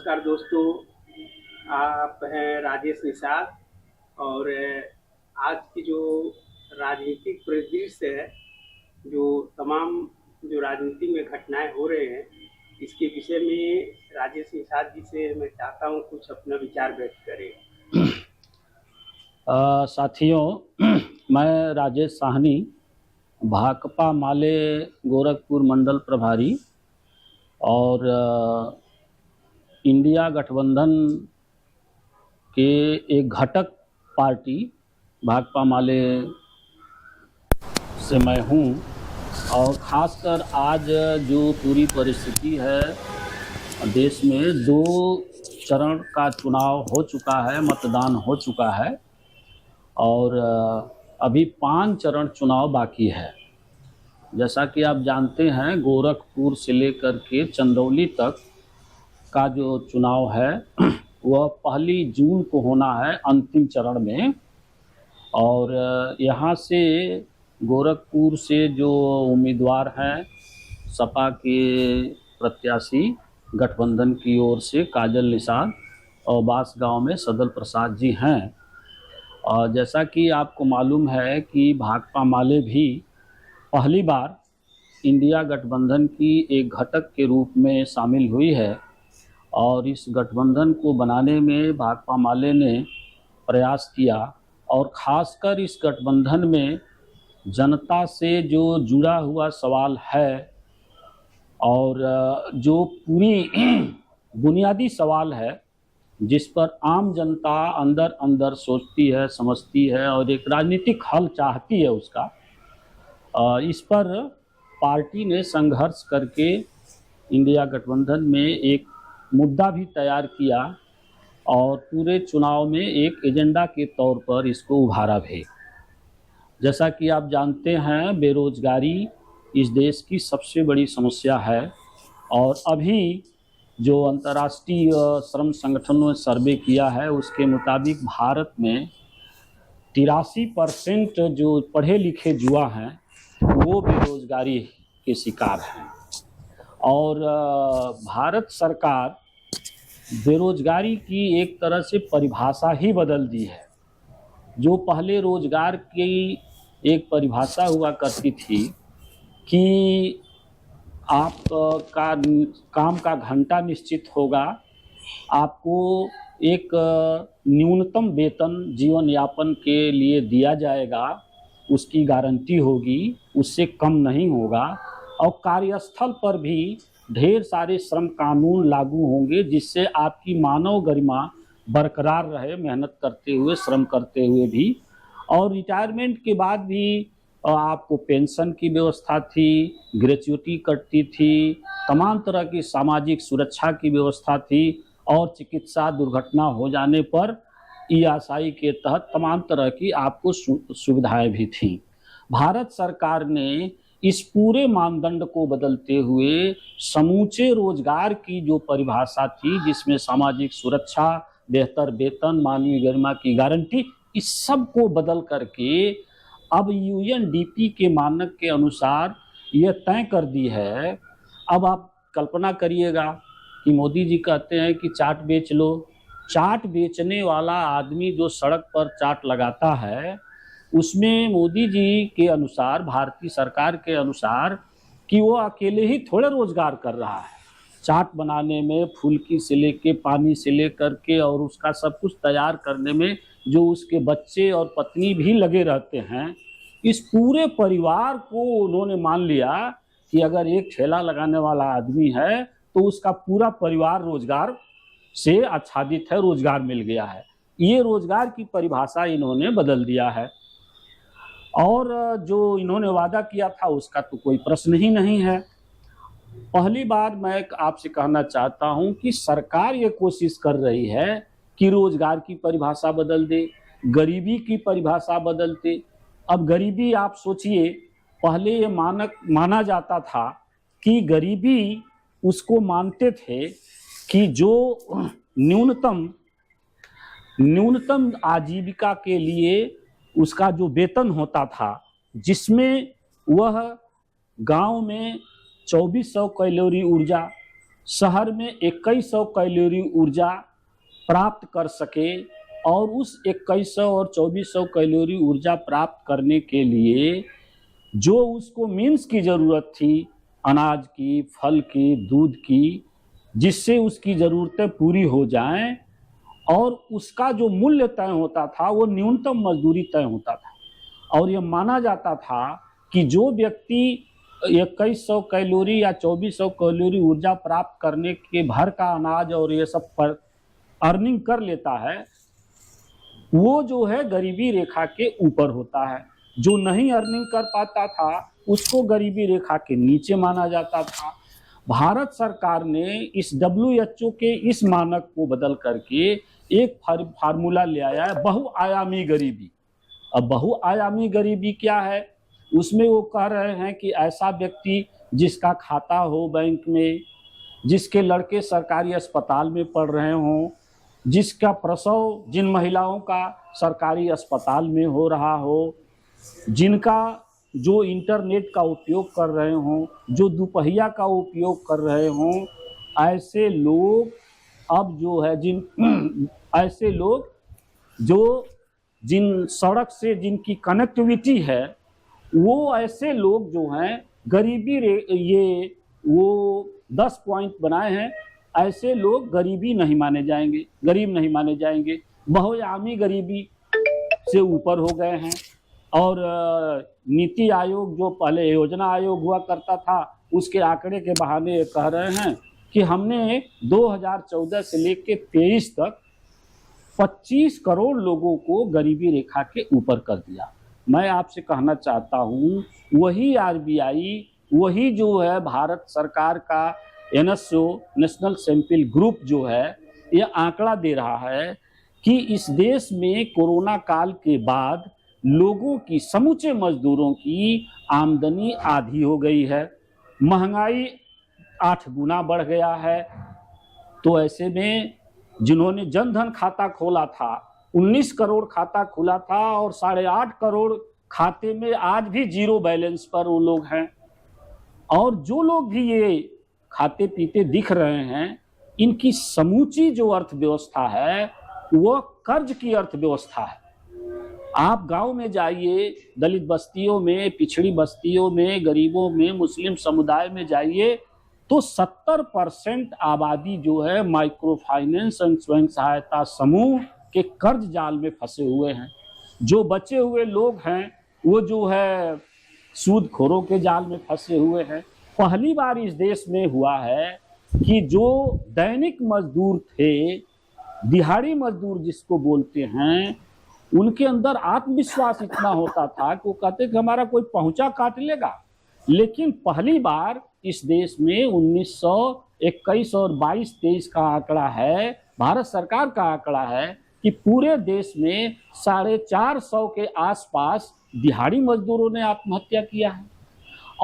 नमस्कार दोस्तों, आप हैं राजेश निषाद और आज की जो राजनीतिक परिदृश्य है, जो तमाम जो राजनीति में घटनाएं हो रहे हैं, इसके विषय में राजेश निषाद जी से मैं चाहता हूं कुछ अपना विचार व्यक्त करें। साथियों, मैं राजेश साहनी, भाकपा माले गोरखपुर मंडल प्रभारी और इंडिया गठबंधन के एक घटक पार्टी भाकपा माले से मैं हूँ। और ख़ासकर आज जो पूरी परिस्थिति है देश में, 2 चरण का चुनाव हो चुका है, मतदान हो चुका है और अभी 5 चरण चुनाव बाकी है। जैसा कि आप जानते हैं, गोरखपुर से लेकर के चंदौली तक का जो चुनाव है वह 1 जून को होना है अंतिम चरण में। और यहाँ से गोरखपुर से जो उम्मीदवार हैं, सपा के प्रत्याशी गठबंधन की ओर से काजल निषाद और बांसगांव में सदल प्रसाद जी हैं। और जैसा कि आपको मालूम है कि भाकपा माले भी पहली बार इंडिया गठबंधन की एक घटक के रूप में शामिल हुई है और इस गठबंधन को बनाने में भाकपा माले ने प्रयास किया। और ख़ासकर इस गठबंधन में जनता से जो जुड़ा हुआ सवाल है और जो पूरी बुनियादी सवाल है जिस पर आम जनता अंदर अंदर सोचती है, समझती है और एक राजनीतिक हल चाहती है, उसका इस पर पार्टी ने संघर्ष करके इंडिया गठबंधन में एक मुद्दा भी तैयार किया और पूरे चुनाव में एक एजेंडा के तौर पर इसको उभारा भी। जैसा कि आप जानते हैं, बेरोजगारी इस देश की सबसे बड़ी समस्या है और अभी जो अंतर्राष्ट्रीय श्रम संगठनों ने सर्वे किया है उसके मुताबिक भारत में 83% जो पढ़े लिखे युवा हैं वो बेरोजगारी के शिकार हैं। और भारत सरकार बेरोजगारी की एक तरह से परिभाषा ही बदल दी है। जो पहले रोजगार की एक परिभाषा हुआ करती थी कि आप का काम का घंटा निश्चित होगा, आपको एक न्यूनतम वेतन जीवन यापन के लिए दिया जाएगा, उसकी गारंटी होगी, उससे कम नहीं होगा और कार्यस्थल पर भी ढेर सारे श्रम कानून लागू होंगे जिससे आपकी मानव गरिमा बरकरार रहे, मेहनत करते हुए, श्रम करते हुए भी। और रिटायरमेंट के बाद भी आपको पेंशन की व्यवस्था थी, ग्रेच्युटी कटती थी, तमाम तरह की सामाजिक सुरक्षा की व्यवस्था थी और चिकित्सा दुर्घटना हो जाने पर ईएसआई के तहत तमाम तरह की आपको सुविधाएं भी थीं। भारत सरकार ने इस पूरे मानदंड को बदलते हुए समूचे रोजगार की जो परिभाषा थी, जिसमें सामाजिक सुरक्षा, बेहतर वेतन, मानवीय गरिमा की गारंटी, इस सब को बदल करके अब यूएनडीपी के मानक के अनुसार यह तय कर दी है। अब आप कल्पना करिएगा कि मोदी जी कहते हैं कि चाट बेच लो। चाट बेचने वाला आदमी जो सड़क पर चाट लगाता है, उसमें मोदी जी के अनुसार, भारतीय सरकार के अनुसार, कि वो अकेले ही थोड़े रोजगार कर रहा है। चाट बनाने में फुल्की से लेके पानी से लेकर के और उसका सब कुछ तैयार करने में जो उसके बच्चे और पत्नी भी लगे रहते हैं, इस पूरे परिवार को उन्होंने मान लिया कि अगर एक ठेला लगाने वाला आदमी है तो उसका पूरा परिवार रोजगार से आच्छादित है, रोजगार मिल गया है। ये रोजगार की परिभाषा इन्होंने बदल दिया है और जो इन्होंने वादा किया था उसका तो कोई प्रश्न ही नहीं है। पहली बार मैं आपसे कहना चाहता हूं कि सरकार ये कोशिश कर रही है कि रोजगार की परिभाषा बदल दे, गरीबी की परिभाषा बदल दे। अब गरीबी आप सोचिए, पहले ये माना जाता था कि गरीबी उसको मानते थे कि जो न्यूनतम आजीविका के लिए उसका जो वेतन होता था, जिसमें वह गांव में 2400 कैलोरी ऊर्जा शहर में 2100 कैलोरी ऊर्जा प्राप्त कर सके, और उस 2100 और 2400 कैलोरी ऊर्जा प्राप्त करने के लिए जो उसको मीन्स की ज़रूरत थी, अनाज की, फल की, दूध की, जिससे उसकी ज़रूरतें पूरी हो जाएं, और उसका जो मूल्य तय होता था वो न्यूनतम मजदूरी तय होता था। और ये माना जाता था कि जो व्यक्ति 2100 कैलोरी या 2400 कैलोरी ऊर्जा प्राप्त करने के भर का अनाज और ये सब पर अर्निंग कर लेता है, वो जो है गरीबी रेखा के ऊपर होता है। जो नहीं अर्निंग कर पाता था उसको गरीबी रेखा के नीचे माना जाता था। भारत सरकार ने इस WHO के इस मानक को बदल करके एक फार्मूला ले आया है, बहुआयामी गरीबी। अब बहुआयामी गरीबी क्या है? उसमें वो कह रहे हैं कि ऐसा व्यक्ति जिसका खाता हो बैंक में, जिसके लड़के सरकारी अस्पताल में पढ़ रहे हों, जिसका प्रसव जिन महिलाओं का सरकारी अस्पताल में हो रहा हो, जिनका जो इंटरनेट का उपयोग कर रहे हों, जो दुपहिया का उपयोग कर रहे हों, ऐसे लोग अब जो है ऐसे लोग जो जिन सड़क से जिनकी कनेक्टिविटी है, वो ऐसे लोग जो हैं गरीबी ये वो 10 पॉइंट बनाए हैं, ऐसे लोग गरीब नहीं माने जाएंगे, बहुआयामी गरीबी से ऊपर हो गए हैं। और नीति आयोग जो पहले योजना आयोग हुआ करता था, उसके आंकड़े के बहाने कह रहे हैं कि हमने 2014 से लेकर 23 तक 25 करोड़ लोगों को गरीबी रेखा के ऊपर कर दिया। मैं आपसे कहना चाहता हूँ, वही RBI, वही जो है भारत सरकार का NSO नेशनल सैंपल ग्रुप जो है, ये आंकड़ा दे रहा है कि इस देश में कोरोना काल के बाद लोगों की, समूचे मजदूरों की आमदनी आधी हो गई है, महंगाई 8 गुना बढ़ गया है। तो ऐसे में जिन्होंने जनधन खाता खोला था, 19 करोड़ खाता खुला था और 8.5 करोड़ खाते में आज भी जीरो बैलेंस पर वो लोग हैं। और जो लोग भी ये खाते पीते दिख रहे हैं, इनकी समूची जो अर्थव्यवस्था है वो कर्ज की अर्थव्यवस्था है। आप गांव में जाइए, दलित बस्तियों में, पिछड़ी बस्तियों में, गरीबों में, मुस्लिम समुदाय में जाइए, तो 70% आबादी जो है माइक्रो फाइनेंस एवं स्वयं सहायता समूह के कर्ज जाल में फंसे हुए हैं। जो बचे हुए लोग हैं वो जो है सूदखोरों के जाल में फंसे हुए हैं। पहली बार इस देश में हुआ है कि जो दैनिक मजदूर थे, दिहाड़ी मजदूर जिसको बोलते हैं, उनके अंदर आत्मविश्वास इतना होता था कि वो कहते कि हमारा कोई पहुंचा काट लेगा। लेकिन पहली बार इस देश में 1921 और 22-23 का आंकड़ा है, भारत सरकार का आंकड़ा है कि पूरे देश में 450 के आसपास दिहाड़ी मजदूरों ने आत्महत्या किया है।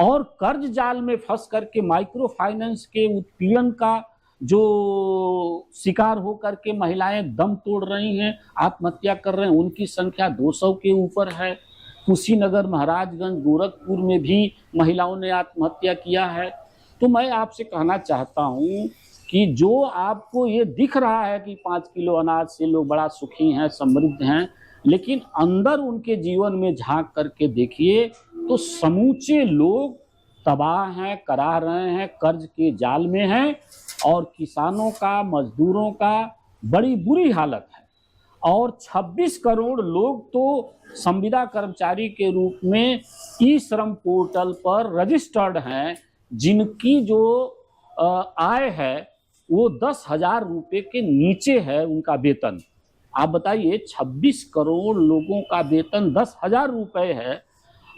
और कर्ज जाल में फंस करके माइक्रो फाइनेंस के उत्पीड़न का जो शिकार हो करके महिलाएं दम तोड़ रही हैं, आत्महत्या कर रहे हैं, उनकी संख्या 200 के ऊपर है। कुशीनगर, महाराजगंज, गोरखपुर में भी महिलाओं ने आत्महत्या किया है। तो मैं आपसे कहना चाहता हूं कि जो आपको ये दिख रहा है कि 5 किलो अनाज से लोग बड़ा सुखी हैं, समृद्ध हैं, लेकिन अंदर उनके जीवन में झांक करके देखिए तो समूचे लोग तबाह हैं, कराह रहे हैं, कर्ज के जाल में हैं। और किसानों का, मजदूरों का बड़ी बुरी हालत है। और 26 करोड़ लोग तो संविदा कर्मचारी के रूप में ई-श्रम पोर्टल पर रजिस्टर्ड हैं, जिनकी जो आय है वो 10,000 रुपये के नीचे है उनका वेतन। आप बताइए, 26 करोड़ लोगों का वेतन 10,000 रुपये है।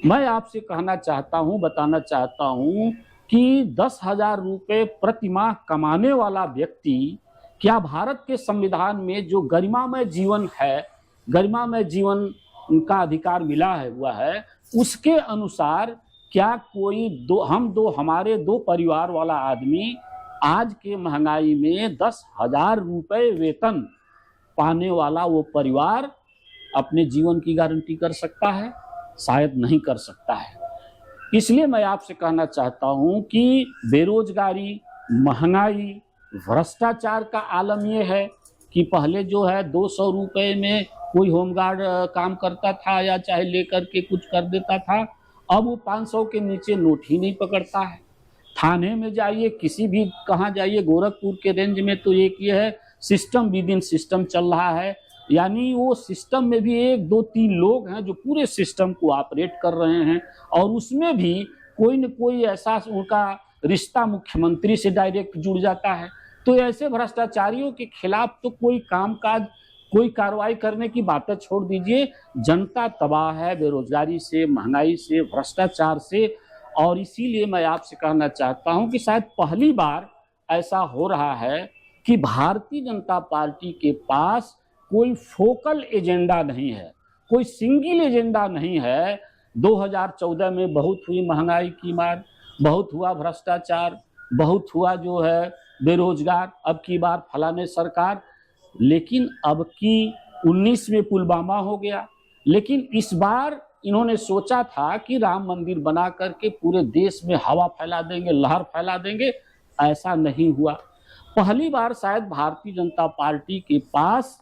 मैं आपसे कहना चाहता हूं, बताना चाहता हूं कि 10,000 रुपये प्रति माह कमाने वाला व्यक्ति, क्या भारत के संविधान में जो गरिमामय जीवन है, गरिमामय जीवन उनका अधिकार मिला है हुआ है, उसके अनुसार क्या कोई हमारे दो परिवार वाला आदमी आज के महंगाई में 10,000 रुपये वेतन पाने वाला वो परिवार अपने जीवन की गारंटी कर सकता है? शायद नहीं कर सकता है। इसलिए मैं आपसे कहना चाहता हूं कि बेरोजगारी, महंगाई, भ्रष्टाचार का आलम ये है कि पहले जो है 200 रुपये में कोई होमगार्ड काम करता था या चाहे लेकर के कुछ कर देता था, अब वो 500 के नीचे नोट ही नहीं पकड़ता है। थाने में जाइए, किसी भी कहाँ जाइए, गोरखपुर के रेंज में तो एक ये है सिस्टम विद इन सिस्टम चल रहा है, यानी वो सिस्टम में भी 1 2 3 लोग हैं जो पूरे सिस्टम को ऑपरेट कर रहे हैं, और उसमें भी कोई न कोई ऐसा उनका रिश्ता मुख्यमंत्री से डायरेक्ट जुड़ जाता है। तो ऐसे भ्रष्टाचारियों के खिलाफ तो कोई कामकाज, कोई कार्रवाई करने की बातें छोड़ दीजिए। जनता तबाह है बेरोजगारी से, महंगाई से, भ्रष्टाचार से। और इसीलिए मैं आपसे कहना चाहता हूं कि शायद पहली बार ऐसा हो रहा है कि भारतीय जनता पार्टी के पास कोई फोकल एजेंडा नहीं है, कोई सिंगल एजेंडा नहीं है। 2014 में बहुत हुई महंगाई की मार, बहुत हुआ भ्रष्टाचार, बहुत हुआ जो है बेरोजगार, अब की बार फलाने सरकार, लेकिन अब की 19 में पुलवामा हो गया। लेकिन इस बार इन्होंने सोचा था कि राम मंदिर बना करके पूरे देश में हवा फैला देंगे, लहर फैला देंगे, ऐसा नहीं हुआ। पहली बार शायद भारतीय जनता पार्टी के पास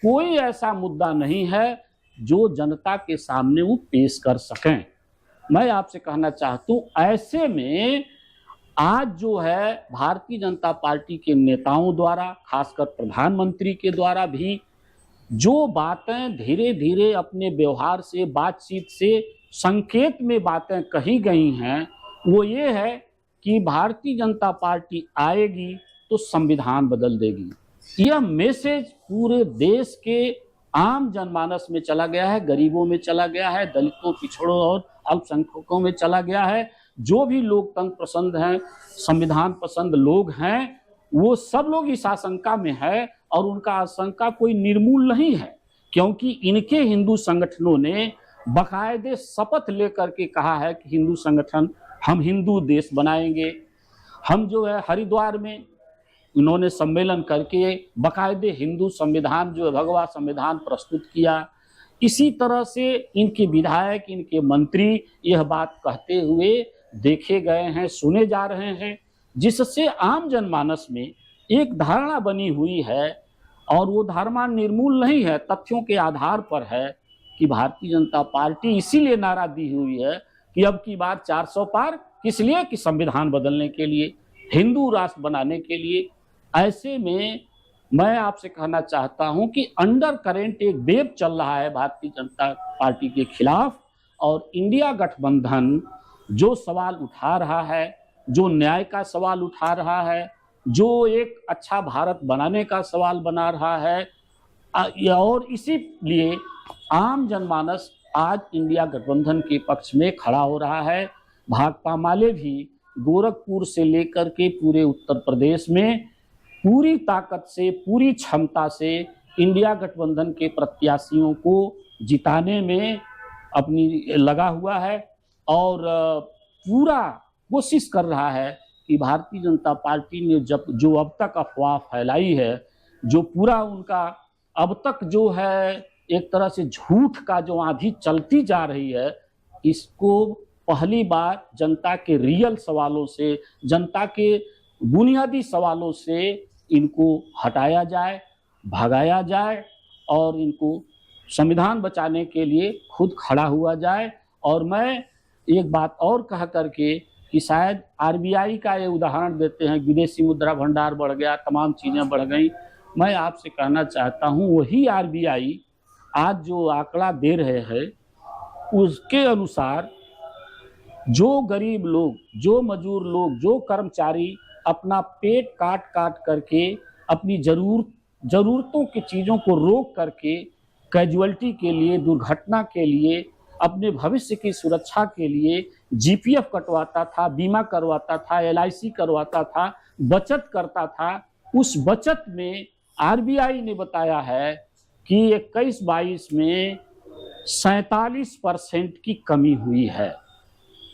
कोई ऐसा मुद्दा नहीं है जो जनता के सामने वो पेश कर सकें। मैं आपसे कहना चाहता हूँ, ऐसे में आज जो है भारतीय जनता पार्टी के नेताओं द्वारा, खासकर प्रधानमंत्री के द्वारा भी जो बातें धीरे धीरे अपने व्यवहार से, बातचीत से, संकेत में बातें कही गई हैं, वो ये है कि भारतीय जनता पार्टी आएगी तो संविधान बदल देगी। यह मैसेज पूरे देश के आम जनमानस में चला गया है, गरीबों में चला गया है, दलितों, पिछड़ों और अल्पसंख्यकों में चला गया है। जो भी लोकतंत्र पसंद हैं, संविधान पसंद लोग हैं, वो सब लोग इस आशंका में है, और उनका आशंका कोई निर्मूल नहीं है, क्योंकि इनके हिंदू संगठनों ने बाकायदे शपथ लेकर के कहा है कि हिंदू संगठन हम हिंदू देश बनाएंगे। हम जो है हरिद्वार में उन्होंने सम्मेलन करके बाकायदे हिंदू संविधान जो है भगवा संविधान प्रस्तुत किया। इसी तरह से इनके विधायक, इनके मंत्री यह बात कहते हुए देखे गए हैं, सुने जा रहे हैं, जिससे आम जनमानस में एक धारणा बनी हुई है, और वो धारणा निर्मूल नहीं है, तथ्यों के आधार पर है कि भारतीय जनता पार्टी इसीलिए नारा दी हुई है कि अब की बार 400 पार, किस लिए कि संविधान बदलने के लिए, हिंदू राष्ट्र बनाने के लिए। ऐसे में मैं आपसे कहना चाहता हूं कि अंडर करेंट एक वेव चल रहा है भारतीय जनता पार्टी के खिलाफ, और इंडिया गठबंधन जो सवाल उठा रहा है, जो न्याय का सवाल उठा रहा है, जो एक अच्छा भारत बनाने का सवाल बना रहा है, और इसीलिए आम जनमानस आज इंडिया गठबंधन के पक्ष में खड़ा हो रहा है। भाकपा माले भी गोरखपुर से लेकर के पूरे उत्तर प्रदेश में पूरी ताकत से, पूरी क्षमता से इंडिया गठबंधन के प्रत्याशियों को जिताने में अपनी लगा हुआ है, और पूरा कोशिश कर रहा है कि भारतीय जनता पार्टी ने जो अब तक अफवाह फैलाई है, जो पूरा उनका अब तक जो है एक तरह से झूठ का जो आंधी चलती जा रही है, इसको पहली बार जनता के रियल सवालों से, जनता के बुनियादी सवालों से इनको हटाया जाए, भगाया जाए, और इनको संविधान बचाने के लिए खुद खड़ा हुआ जाए। और मैं एक बात और कह करके कि शायद आरबीआई का ये उदाहरण देते हैं, विदेशी मुद्रा भंडार बढ़ गया, तमाम चीज़ें बढ़ गई। मैं आपसे कहना चाहता हूँ, वही आरबीआई आज जो आंकड़ा दे रहे हैं, उसके अनुसार जो गरीब लोग, जो मजदूर लोग, जो कर्मचारी अपना पेट काट काट करके अपनी ज़रूरतों की चीज़ों को रोक करके कैजुअल्टी के लिए, दुर्घटना के लिए, अपने भविष्य की सुरक्षा के लिए जीपीएफ कटवाता था, बीमा करवाता था, एलआईसी करवाता था, बचत करता था, उस बचत में आरबीआई ने बताया है कि 21-22 में 47% की कमी हुई है।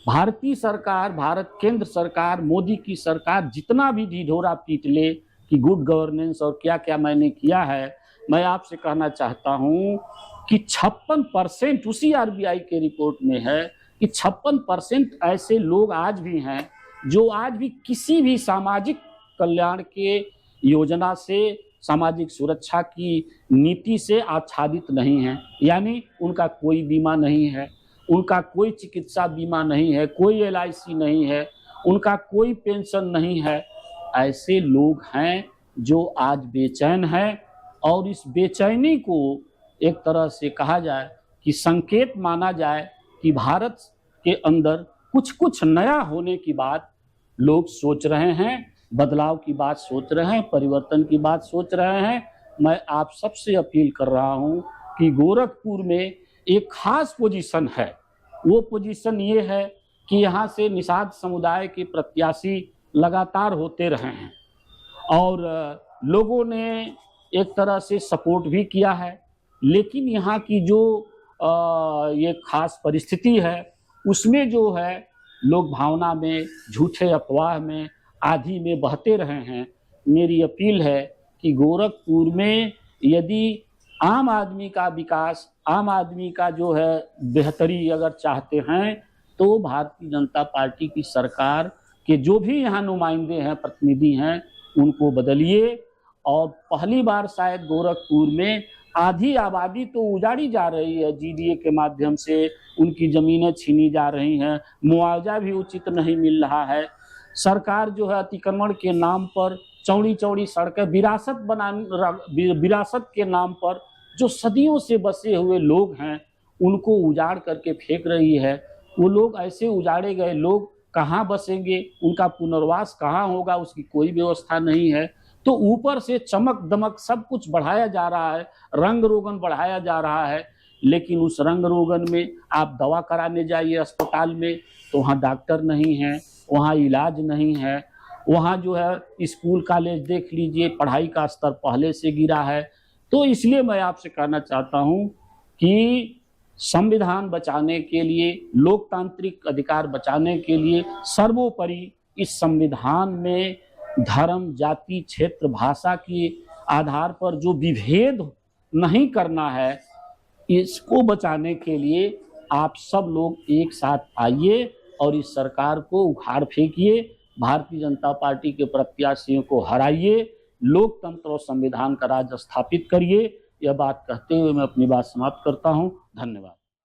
भारतीय सरकार, भारत केंद्र सरकार, मोदी की सरकार जितना भी ढिढोरा पीट ले कि गुड गवर्नेंस और क्या क्या मैंने किया है, मैं आपसे कहना चाहता हूं कि 56% उसी आरबीआई के रिपोर्ट में है कि 56% ऐसे लोग आज भी हैं जो आज भी किसी भी सामाजिक कल्याण के योजना से, सामाजिक सुरक्षा की नीति से आच्छादित नहीं हैं। यानी उनका कोई बीमा नहीं है, उनका कोई चिकित्सा बीमा नहीं है, कोई LIC नहीं है, उनका कोई पेंशन नहीं है। ऐसे लोग हैं जो आज बेचैन हैं, और इस बेचैनी को एक तरह से कहा जाए कि संकेत माना जाए कि भारत के अंदर कुछ कुछ नया होने की बात लोग सोच रहे हैं, बदलाव की बात सोच रहे हैं, परिवर्तन की बात सोच रहे हैं। मैं आप सबसे अपील कर रहा हूं कि गोरखपुर में एक खास पोजीशन है। वो पोजीशन ये है कि यहाँ से निषाद समुदाय के प्रत्याशी लगातार होते रहे हैं, और लोगों ने एक तरह से सपोर्ट भी किया है। लेकिन यहाँ की जो ये खास परिस्थिति है, उसमें जो है लोग भावना में, झूठे अफवाह में, आधी में बहते रहे हैं। मेरी अपील है कि गोरखपुर में यदि आम आदमी का विकास, आम आदमी का जो है बेहतरी अगर चाहते हैं, तो भारतीय जनता पार्टी की सरकार के जो भी यहाँ नुमाइंदे हैं, प्रतिनिधि हैं, उनको बदलिए। और पहली बार शायद गोरखपुर में आधी आबादी तो उजाड़ी जा रही है, GDA के माध्यम से उनकी ज़मीनें छीनी जा रही हैं, मुआवजा भी उचित नहीं मिल रहा है। सरकार जो है अतिक्रमण के नाम पर चौड़ी चौड़ी सड़कें, विरासत के नाम पर जो सदियों से बसे हुए लोग हैं, उनको उजाड़ करके फेंक रही है। वो लोग, ऐसे उजाड़े गए लोग कहाँ बसेंगे, उनका पुनर्वास कहाँ होगा, उसकी कोई व्यवस्था नहीं है। तो ऊपर से चमक दमक सब कुछ बढ़ाया जा रहा है, रंग रोगन बढ़ाया जा रहा है। लेकिन उस रंग रोगन में आप दवा कराने जाइए अस्पताल में, तो वहाँ डॉक्टर नहीं है, वहाँ इलाज नहीं है। वहाँ जो है स्कूल कॉलेज देख लीजिए, पढ़ाई का स्तर पहले से गिरा है। तो इसलिए मैं आपसे कहना चाहता हूँ कि संविधान बचाने के लिए, लोकतांत्रिक अधिकार बचाने के लिए सर्वोपरि इस संविधान में धर्म, जाति, क्षेत्र, भाषा के आधार पर जो विभेद नहीं करना है, इसको बचाने के लिए आप सब लोग एक साथ आइए और इस सरकार को उखाड़ फेंकिए, भारतीय जनता पार्टी के प्रत्याशियों को हराइए, लोकतंत्र और संविधान का राज स्थापित करिए। यह बात कहते हुए मैं अपनी बात समाप्त करता हूं। धन्यवाद।